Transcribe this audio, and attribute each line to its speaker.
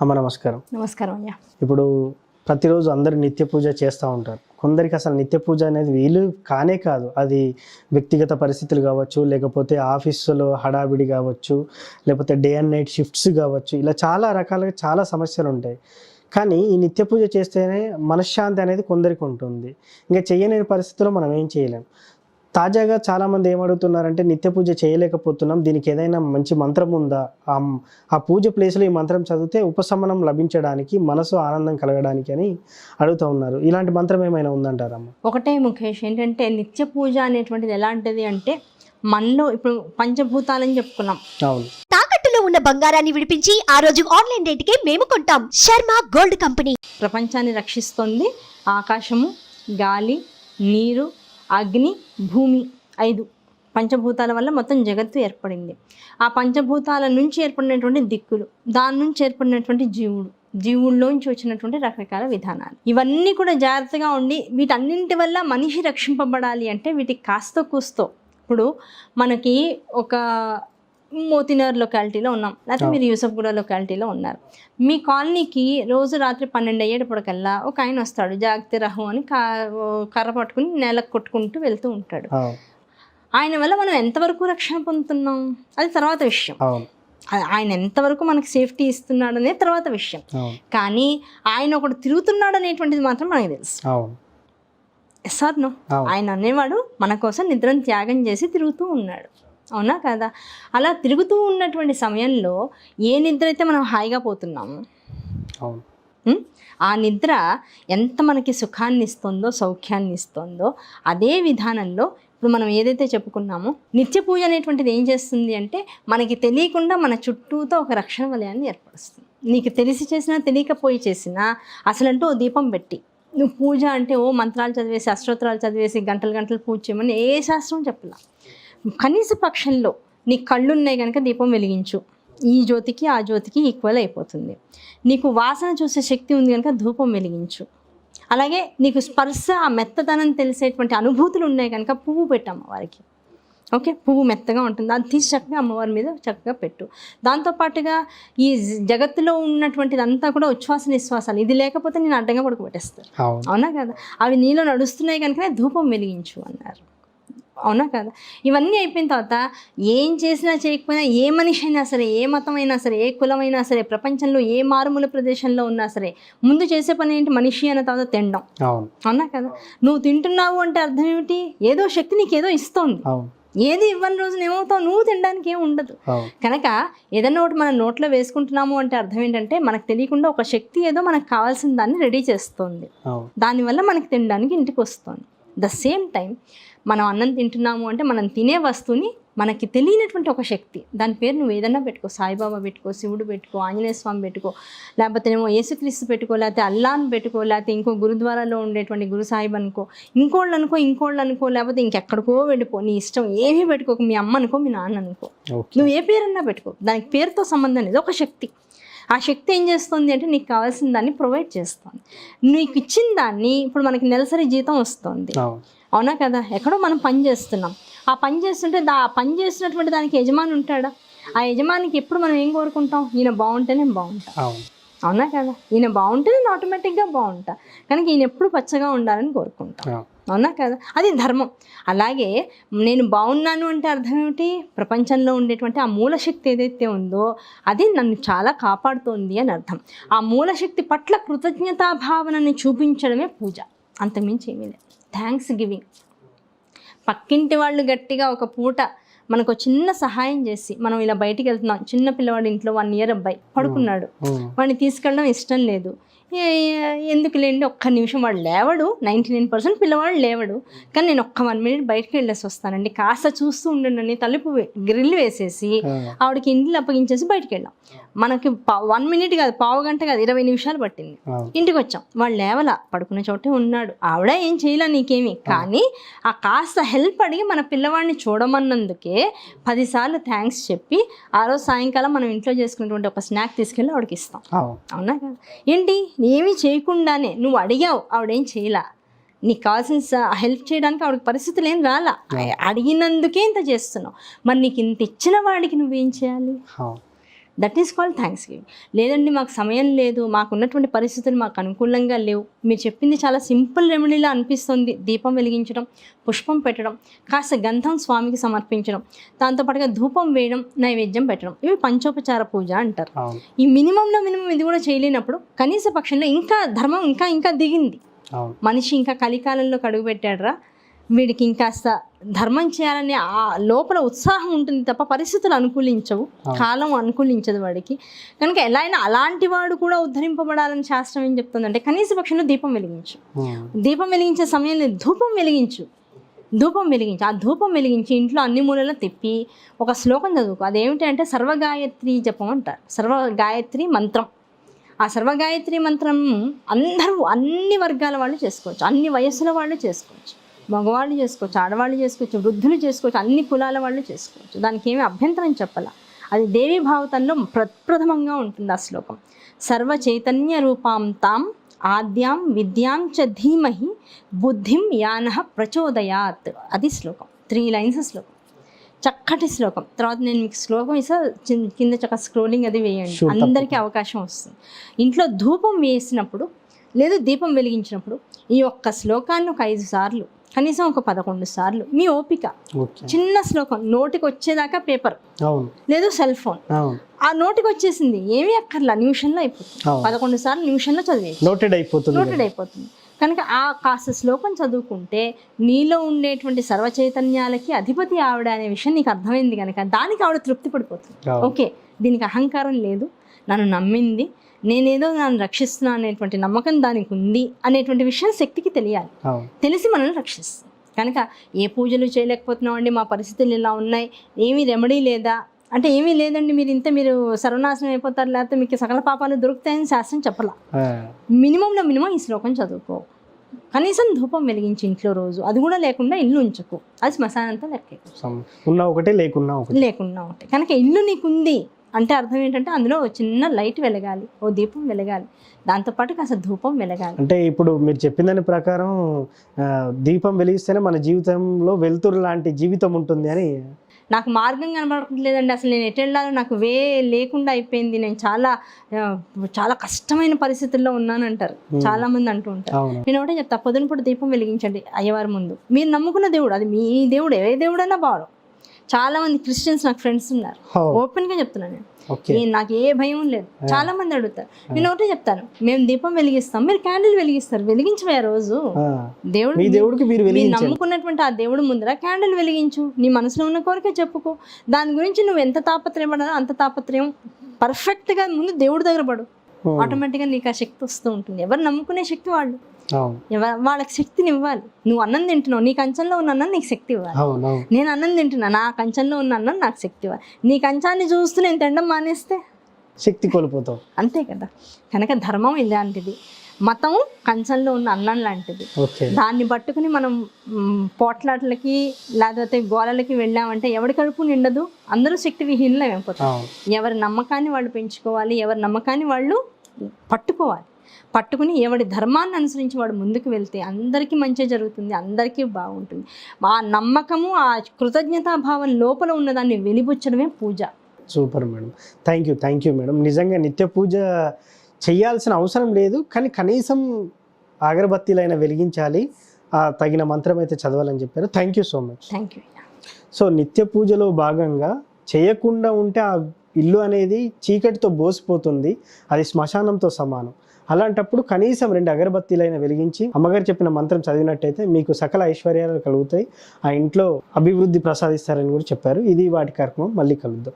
Speaker 1: అమ్మ నమస్కారం.
Speaker 2: నమస్కారం అయ్యా.
Speaker 1: ఇప్పుడు ప్రతిరోజు అందరూ నిత్య పూజ చేస్తూ ఉంటారు. కొందరికి అసలు నిత్య పూజ అనేది వీలు కానే కాదు. అది వ్యక్తిగత పరిస్థితులు కావచ్చు, లేకపోతే ఆఫీసులో హడావిడి కావచ్చు, లేకపోతే డే అండ్ నైట్ షిఫ్ట్స్ కావచ్చు, ఇలా చాలా రకాలుగా చాలా సమస్యలు ఉంటాయి. కానీ ఈ నిత్య పూజ చేస్తేనే మనశ్శాంతి అనేది కొందరికి ఉంటుంది. ఇంకా చేయలేని పరిస్థితుల్లో మనం ఏం చేయలేం. తాజాగా చాలామంది ఏమడుగుతున్నారంటే నిత్య పూజ చేయలేకపోతున్నాం, దీనికి ఏదైనా మంచి మంత్రం ఉందా, ఆ పూజ ప్లేస్లో ఈ మంత్రం చదివితే ఉపశమనం లభించడానికి, మనసు ఆనందం కలగడానికి అని అడుగుతూ ఉన్నారు. ఇలాంటి మంత్రం ఏమైనా ఉందంటారమ్మా?
Speaker 2: ఒకటే ముఖేష్, ఏంటంటే నిత్య పూజ అనేటువంటిది ఎలాంటిది అంటే మనలో ఇప్పుడు పంచభూతాలని చెప్పుకున్నాం.
Speaker 1: అవును.
Speaker 3: తాకట్టులో ఉన్న బంగారాన్ని విడిపించి ఆ రోజు ఆన్లైన్ రేటుకే మేము కొంటాం. Sharma gold company.
Speaker 2: ప్రపంచాన్ని రక్షిస్తుంది ఆకాశము, గాలి, నీరు, అగ్ని, భూమి, 5 పంచభూతాల వల్ల మొత్తం జగత్తు ఏర్పడింది. ఆ పంచభూతాల నుంచి ఏర్పడినటువంటి దిక్కులు, దాని నుంచి ఏర్పడినటువంటి జీవుల్లోంచి వచ్చినటువంటి రకరకాల విధానాలు, ఇవన్నీ కూడా జాగ్రత్తగా ఉండి వీటన్నింటి వల్ల మనిషి రక్షింపబడాలి అంటే వీటికి కాస్త కూస్తో. ఇప్పుడు మనకి ఒక మోతినగర్ లొకాలిటీలో ఉన్నాం, లేకపోతే మీరు యూసఫ్గూడ లొకాలిటీలో ఉన్నారు. మీ కాలనీకి రోజు రాత్రి 12 అయ్యేటప్పటికల్లా ఒక ఆయన వస్తాడు, జాగ్రత్త రహు అని కర్ర పట్టుకుని నేలకు కొట్టుకుంటూ వెళ్తూ ఉంటాడు. ఆయన వల్ల మనం ఎంతవరకు రక్షణ పొందుతున్నాం అది తర్వాత విషయం. ఆయన ఎంతవరకు మనకి సేఫ్టీ ఇస్తున్నాడు అనేది తర్వాత విషయం. కానీ ఆయన ఒకడు తిరుగుతున్నాడు అనేటువంటిది మాత్రం మనకి తెలుసు. సార్ నో, ఆయన అనేవాడు మన కోసం నిద్రను త్యాగం చేసి తిరుగుతూ ఉన్నాడు. అవునా కదా? అలా తిరుగుతూ ఉన్నటువంటి సమయంలో ఏ నిద్ర అయితే మనం హాయిగా పోతున్నాము, ఆ నిద్ర ఎంత మనకి సుఖాన్ని ఇస్తుందో, సౌఖ్యాన్ని ఇస్తుందో, అదే విధానంలో ఇప్పుడు మనం ఏదైతే చెప్పుకున్నామో నిత్య పూజ అనేటువంటిది ఏం చేస్తుంది అంటే మనకి తెలియకుండా మన చుట్టూతో ఒక రక్షణ వలయాన్ని ఏర్పరుస్తుంది. నీకు తెలిసి చేసినా తెలియకపోయి చేసినా అసలంటూ ఓ దీపం పెట్టి, నువ్వు పూజ అంటే ఓ మంత్రాలు చదివేసి అష్టోత్తరాలు చదివేసి గంటలు గంటలు పూజ చేయమని ఏ శాస్త్రం చెప్పలా. కనీస పక్షంలో నీ కళ్ళు ఉన్నాయి కనుక దీపం వెలిగించు, ఈ జ్యోతికి ఆ జ్యోతికి ఈక్వల్ అయిపోతుంది. నీకు వాసన చూసే శక్తి ఉంది కనుక ధూపం వెలిగించు. అలాగే నీకు స్పర్శ, ఆ మెత్తదనం తెలిసేటువంటి అనుభూతులు ఉన్నాయి కనుక పువ్వు పెట్టు అమ్మవారికి. ఓకే, పువ్వు మెత్తగా ఉంటుంది, అది తీసి చక్కగా అమ్మవారి మీద చక్కగా పెట్టు. దాంతోపాటుగా ఈ జగత్తులో ఉన్నటువంటిది అంతా కూడా ఉచ్ఛ్వాస నిశ్వాసాలు, ఇది లేకపోతే నేను అడ్డంగా పడుకోబెట్టేస్తాను. అవునా కదా? అవి నీలో నడుస్తున్నాయి కనుకనే ధూపం వెలిగించు అన్నారు. అవునా కదా? ఇవన్నీ అయిపోయిన తర్వాత ఏం చేసినా చేయకపోయినా, ఏ మనిషి అయినా సరే, ఏ మతం అయినా సరే, ఏ కులమైనా సరే, ప్రపంచంలో ఏ మారుమూల ప్రదేశంలో ఉన్నా సరే, ముందు చేసే పని ఏంటి? మనిషి అన్న తర్వాత తినడం. అవునా కదా? నువ్వు తింటున్నావు అంటే అర్థం ఏమిటి? ఏదో శక్తి నీకు ఏదో ఇస్తోంది. ఏది ఇవ్వని రోజున ఏమవుతావు? నువ్వు తినడానికి ఏమి ఉండదు. కనుక ఏదన్నా ఒకటి మనం నోట్లో వేసుకుంటున్నాము అంటే అర్థం ఏంటంటే మనకు తెలియకుండా ఒక శక్తి ఏదో మనకు కావాల్సిన దాన్ని రెడీ చేస్తుంది, దానివల్ల మనకి తినడానికి ఇంటికి వస్తుంది. ద సేమ్ టైం మనం అన్నం తింటున్నాము అంటే మనం తినే వస్తువుని మనకి తెలియనటువంటి ఒక శక్తి, దాని పేరు నువ్వు ఏదన్నా పెట్టుకో, సాయిబాబా పెట్టుకో, శివుడు పెట్టుకో, ఆంజనేయ స్వామి పెట్టుకో, లేకపోతే ఏమో యేసుక్రీస్తు పెట్టుకో, లేకపోతే అల్లాను పెట్టుకో, లేకపోతే ఇంకో గురుద్వారాలో ఉండేటువంటి గురు సాహిబ్ అనుకో, ఇంకోళ్ళు అనుకో, లేకపోతే ఇంకెక్కడికో వెళ్ళిపో, నీ ఇష్టం. ఏమీ పెట్టుకోకు, మీ అమ్మ అనుకో, మీ నాన్న అనుకో, నువ్వు ఏ పేరన్నా పెట్టుకో, దానికి పేరుతో సంబంధం లేదు. ఒక శక్తి, ఆ శక్తి ఏం చేస్తుంది అంటే నీకు కావాల్సిన దాన్ని ప్రొవైడ్ చేస్తుంది. నీకు ఇచ్చిన దాన్ని, ఇప్పుడు మనకి నెలసరి జీతం వస్తుంది, అవునా కదా? ఎక్కడో మనం పని చేస్తున్నాం, ఆ పని చేస్తుంటే ఆ పని చేసినటువంటి దానికి యజమాని ఉంటాడా? ఆ యజమానికి ఎప్పుడు మనం ఏం కోరుకుంటాం? ఈయన బాగుంటే నేను బాగుంటా, అవునా కదా? ఈయన బాగుంటే నేను ఆటోమేటిక్గా బాగుంటా, కనుక ఈయన ఎప్పుడు పచ్చగా ఉండాలని కోరుకుంటాం, అవునా కదా? అది ధర్మం. అలాగే నేను బాగున్నాను అంటే అర్థం ఏమిటి? ప్రపంచంలో ఉండేటువంటి ఆ మూలశక్తి ఏదైతే ఉందో అది నన్ను చాలా కాపాడుతోంది అని అర్థం. ఆ మూలశక్తి పట్ల కృతజ్ఞతాభావనని చూపించడమే పూజ, అంతకుమించి ఏమీ లేదు. Thanks giving. పక్కింటి వాళ్ళు గట్టిగా ఒక పూట మనకు చిన్న సహాయం చేసి, మనం ఇలా బయటికి వెళ్తున్నాం, చిన్న పిల్లవాడు ఇంట్లో 1 year అబ్బాయి పడుకున్నాడు, వాడిని తీసుకెళ్ళడం ఇష్టం లేదు, ఎందుకు లేండి ఒక్క నిమిషం, వాడు లేవడు, 99% పిల్లవాడు లేవడు, కానీ నేను ఒక్క 1 minute బయటకు వెళ్ళేసి వస్తానండి, కాస్త చూస్తూ ఉండండి, తలుపు గ్రిల్ వేసేసి ఆవిడకి ఇంట్లో అప్పగించేసి బయటకు వెళ్ళాం. మనకి 1 minute కాదు, పావు గంట కాదు, 20 నిమిషాలు పట్టింది. ఇంటికి వచ్చాం, వాడు లేవలా, పడుకునే చోటే ఉన్నాడు, ఆవిడ ఏం చేయలే నీకేమి, కానీ ఆ కాస్త హెల్ప్ అడిగి మన పిల్లవాడిని చూడమన్నందుకే 10 సార్లు థ్యాంక్స్ చెప్పి ఆ రోజు సాయంకాలం మనం ఇంట్లో చేసుకునేటువంటి ఒక స్నాక్ తీసుకెళ్ళి ఆవిడకి ఇస్తాం, అవునా కదా? ఏంటి, ఏమీ చేయకుండానే నువ్వు అడిగావు, ఆవిడేం చేయలా, నీకు కావాల్సిన హెల్ప్ చేయడానికి ఆవిడకి పరిస్థితులు ఏం రాలా, అడిగినందుకే ఇంత చేస్తున్నావు, మరి నీకు ఇంత ఇచ్చిన వాడికి నువ్వేం చేయాలి? That is called thanks giving. లేదండి మాకు సమయం లేదు, మాకున్నటువంటి పరిస్థితులు మాకు అనుకూలంగా లేవు, మీరు చెప్పింది చాలా సింపుల్ రెమెడీలా అనిపిస్తుంది, దీపం వెలిగించడం, పుష్పం పెట్టడం, కాస్త గంధం స్వామికి సమర్పించడం, దాంతోపాటుగా ధూపం వేయడం, నైవేద్యం పెట్టడం, ఇవి పంచోపచార పూజ అంటారు. ఈ మినిమంలో మినిమం ఇది కూడా చేయలేనప్పుడు కనీస పక్షంలో ఇంకా ధర్మం ఇంకా దిగింది. మనిషి ఇంకా కలికాలంలోకి అడుగు పెట్టాడురా, వీడికి ఇంకాస్త ధర్మం చేయాలనే ఆ లోపల ఉత్సాహం ఉంటుంది తప్ప పరిస్థితులు అనుకూలించవు, కాలం అనుకూలించదు వాడికి. కనుక ఎలా అయినా అలాంటి వాడు కూడా ఉద్ధరింపబడాలని శాస్త్రం ఏం చెప్తుందంటే కనీస పక్షంలో దీపం వెలిగించు. దీపం వెలిగించే సమయంలో ధూపం వెలిగించు. ఆ ధూపం వెలిగించి ఇంట్లో అన్ని మూలలా తిప్పి ఒక శ్లోకం చదువుకో. అదేమిటంటే సర్వగాయత్రి జపం అంటారు, సర్వగాయత్రి మంత్రం. ఆ సర్వగాయత్రి మంత్రం అందరూ అన్ని వర్గాల వాళ్ళు చేసుకోవచ్చు, అన్ని వయస్సుల వాళ్ళు చేసుకోవచ్చు, మగవాళ్ళు చేసుకోవచ్చు, ఆడవాళ్ళు చేసుకోవచ్చు, వృద్ధులు చేసుకోవచ్చు, అన్ని కులాల వాళ్ళు చేసుకోవచ్చు. దానికి ఏమీ అభ్యంతరం చెప్పాల. అది దేవీ భావతంలో ప్రప్రథమంగా ఉంటుంది ఆ శ్లోకం. సర్వ చైతన్య రూపాం తాం ఆద్యాం విద్యాం చ ధీమహి బుద్ధిం యానః ప్రచోదయాత్. అది శ్లోకం, 3 లైన్స్ శ్లోకం, చక్కటి శ్లోకం. తర్వాత నేను మీకు శ్లోకం ఇస్తా, కింద చక్క స్క్రోలింగ్ అది వేయండి, అందరికీ అవకాశం వస్తుంది. ఇంట్లో ధూపం వేసినప్పుడు లేదు దీపం వెలిగించినప్పుడు ఈ ఒక్క శ్లోకాన్ని ఒక 5 సార్లు, కనీసం ఒక 11 సార్లు మీ ఓపిక. చిన్న శ్లోకం, నోటికి వచ్చేదాకా పేపర్ లేదు సెల్ ఫోన్, ఆ నోటికి వచ్చేసింది ఏమీ అక్కర్లా, నిమిషంలో అయిపోతుంది. 11 సార్లు నిమిషంలో చదివేసి నోటెడ్ అయిపోతుంది. కనుక ఆ కాస్త శ్లోకం చదువుకుంటే నీలో ఉండేటువంటి సర్వచైతన్యాలకి అధిపతి ఆవిడ అనే విషయం నీకు అర్థమైంది కనుక దానికి ఆవిడ తృప్తి పడిపోతుంది. ఓకే, దీనికి అహంకారం లేదు, నన్ను నమ్మింది, నేనేదో నన్ను రక్షిస్తున్నా అనేటువంటి నమ్మకం దానికి ఉంది అనేటువంటి విషయం శక్తికి తెలియాలి, తెలిసి మనల్ని రక్షిస్తుంది. కనుక ఏ పూజలు చేయలేకపోతున్నామండి, మా పరిస్థితులు ఇలా ఉన్నాయి, ఏమీ రెమెడీ లేదా అంటే ఏమీ లేదండి, మీరు సర్వనాశనం అయిపోతారు, లేకపోతే మీకు సకల పాపాలు దొరుకుతాయని శాస్త్రం చెప్పాల. మినిమంలో మినిమం ఈ శ్లోకం చదువుకో, కనీసం ధూపం వెలిగించి ఇంట్లో రోజు, అది కూడా లేకుండా ఇల్లు ఉంచుకో, అది శ్మశానంతో లేకున్నా ఒకటే. కనుక ఇల్లు నీకుంది అంటే అర్థం ఏంటంటే అందులో చిన్న లైట్ వెలగాలి, ఓ దీపం వెలగాలి, దాంతోపాటు కాస్త ధూపం వెలగాలి.
Speaker 1: అంటే ఇప్పుడు మీరు చెప్పిన దాని ప్రకారం దీపం వెలిగిస్తేనే మన జీవితంలో వెలుతురు లాంటి జీవితం ఉంటుంది అని.
Speaker 2: నాకు మార్గం కనబడట్లేదండి, అసలు నేను ఎటు వెళ్ళాలో నాకు వే లేకుండా అయిపోయింది, నేను చాలా చాలా కష్టమైన పరిస్థితుల్లో ఉన్నానంటారు చాలా మంది అంటూ ఉంటారు. నేను ఒకటే చెప్తా, పొద్దునపూట దీపం వెలిగించండి అయ్యవారి ముందు. మీరు నమ్ముకున్న దేవుడు, అది మీ దేవుడు, ఏ దేవుడన్నా బాగా. చాలా మంది క్రిస్టియన్స్ నాకు ఫ్రెండ్స్ ఉన్నారు, ఓపెన్ గా చెప్తున్నాను నేను నాకు ఏ భయం లేదు. చాలా మంది అడుగుతారు, నేను ఒకటే చెప్తాను, మేము దీపం వెలిగిస్తాం, మీరు క్యాండిల్ వెలిగిస్తారు, వెలిగించవే రోజు దేవుడికి మీరు నమ్ముకున్నటువంటి ఆ దేవుడు ముందర క్యాండిల్ వెలిగించు, నీ మనసులో ఉన్న కోరిక చెప్పుకో, దాని గురించి నువ్వు ఎంత తాపత్రయపడాలో అంత తాపత్రయం పర్ఫెక్ట్ గా ముందు దేవుడి దగ్గర పడు, ఆటోమేటిక్ గా నీకు ఆ శక్తి వస్తూ ఉంటుంది. ఎవరు నమ్ముకునే శక్తి వాళ్ళు, వాళ్ళకి శక్తిని ఇవ్వాలి. నువ్వు అన్నం తింటున్నావు, నీ కంచంలో ఉన్న అన్నం నీకు శక్తి ఇవ్వాలి. నేను అన్నం తింటున్నా, నా కంచంలో ఉన్న అన్నం నాకు శక్తి ఇవ్వాలి. నీ కంచాన్ని చూస్తూ నేను తినడం మానేస్తే
Speaker 1: శక్తి కోల్పోతావు,
Speaker 2: అంతే కదా. కనుక ధర్మం ఇలాంటిది, మతం కంచంలో ఉన్న అన్నం లాంటిది. దాన్ని పట్టుకుని మనం పోట్లాట్లకి లేకపోతే గోళలకి వెళ్ళామంటే ఎవరి కడుపు నిండదు, అందరూ శక్తి విహీనులు అయిపోతారు. ఎవరి నమ్మకాన్ని వాళ్ళు పెంచుకోవాలి, ఎవరి నమ్మకాన్ని వాళ్ళు పట్టుకుని ఎవడి ధర్మాన్ని అనుసరించి వాడు ముందుకు వెళ్తే అందరికీ మంచి జరుగుతుంది, అందరికీ బాగుంటుంది. ఆ నమ్మకము, ఆ కృతజ్ఞతాభావం లోపల ఉన్నదాన్ని వెలిబుచ్చడమే పూజ.
Speaker 1: Super madam, thank you madam. నిజంగా నిత్య పూజ చేయాల్సిన అవసరం లేదు, కానీ కనీసం అగరబత్తీలైనా వెలిగించాలి, తగిన మంత్రం అయితే చదవాలని చెప్పారు. Thank you so much.
Speaker 2: Thank you.
Speaker 1: So నిత్య పూజలో భాగంగా చేయకుండా ఉంటే ఆ ఇల్లు అనేది చీకటితో బోసిపోతుంది, అది శ్మశానంతో సమానం. అలాంటప్పుడు కనీసం 2 అగరబత్తీలైనా వెలిగించి అమ్మగారు చెప్పిన మంత్రం చదివినట్టయితే మీకు సకల ఐశ్వర్యాలు కలుగుతాయి, ఆ ఇంట్లో అభివృద్ధి ప్రసాదిస్తారని కూడా చెప్పారు. ఇది వాటి కార్యక్రమం, మళ్ళీ కలుద్దాం.